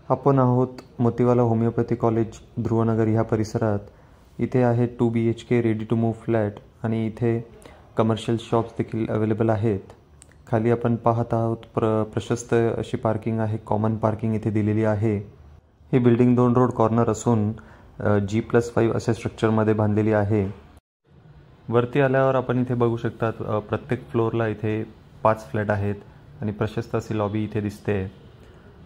आपण आहोत Motiwala homeopathy college Dhruvnagar ह्या परिसरात. इथे आहे 2 BHK ready to move flat आणि इथे कमर्शियल शॉप्स देखील अवेलेबल आहेत. खाली आपण पाहत आहोत प्रशस्त अशी पार्किंग आहे. कॉमन पार्किंग इथे दिलेली आहे. ही बिल्डिंग 2 रोड कॉर्नर असून G+5 अशा स्ट्रक्चरमध्ये बांधलेली आहे. वरती आल्यावर आपण इथे बघू शकतात प्रत्येक फ्लोअरला इथे 5 फ्लॅट आहेत आणि प्रशस्त अशी लॉबी इथे दिसते.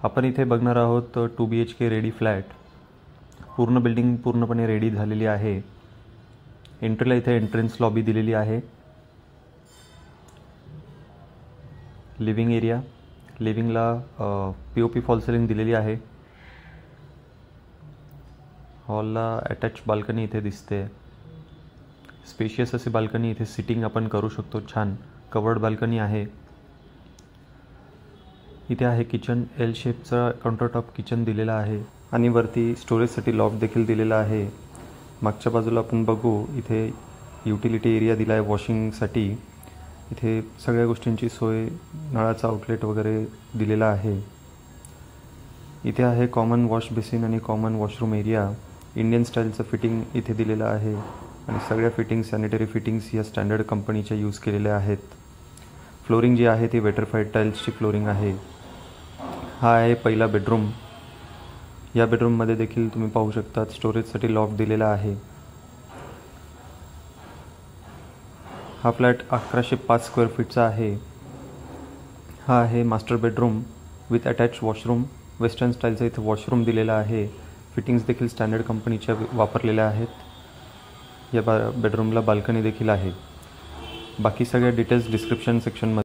आपण इथे बघणार आहोत 2 BHK रेडी फ्लॅट. पूर्ण बिल्डिंग पूर्णपणे रेडी झालेली आहे. एंट्रीला इथे एंट्रन्स लॉबी दिलेली आहे. लिव्हिंग एरिया, लिव्हिंगला POP फॉल सिलिंग दिलेली आहे. हॉलला अटॅच बाल्कनी इथे दिसते. स्पेशियस अशी बाल्कनी, इथे सिटिंग आपण करू शकतो. छान कवर्ड बाल्कनी आहे. इथे आहे किचन. L शेपचा काउंटरटॉप किचन दिलेला आहे आणि वरती स्टोरेजसाठी लॉफ्ट देखील दिलेला आहे. मागच्या बाजूला आपण बघू, इथे युटिलिटी एरिया दिला आहे वॉशिंगसाठी. इथे सगळ्या गोष्टींची सोय, नळाचा आउटलेट वगैरे दिलेला आहे. इथे आहे कॉमन वॉश बेसिन आणि कॉमन वॉशरूम एरिया. इंडियन स्टाईलचं फिटिंग इथे दिलेलं आहे आणि सगळ्या फिटिंग्स, सॅनिटरी फिटिंग्स या स्टँडर्ड कंपनीच्या यूज केलेल्या आहेत. फ्लोरिंग जी आहे ती वेटरफाईड टाईल्सची फ्लोरिंग आहे. हा आहे पहिला बेडरूम. या बेडरूममध्ये देखील तुम्ही पाहू शकता स्टोरेजसाठी लॉफ्ट दिलेला आहे. हा फ्लॅट 1105 स्क्वेअर फीटचा आहे. हा आहे master bedroom with attach washroom. Western स्टाईलचा इथे वॉशरूम दिलेला आहे. फिटिंग्स देखील स्टँडर्ड कंपनीच्या वापरलेल्या आहेत. या बेडरूमला बाल्कनी देखील आहे. बाकी सगळ्या डिटेल्स डिस्क्रिप्शन सेक्शनमध्ये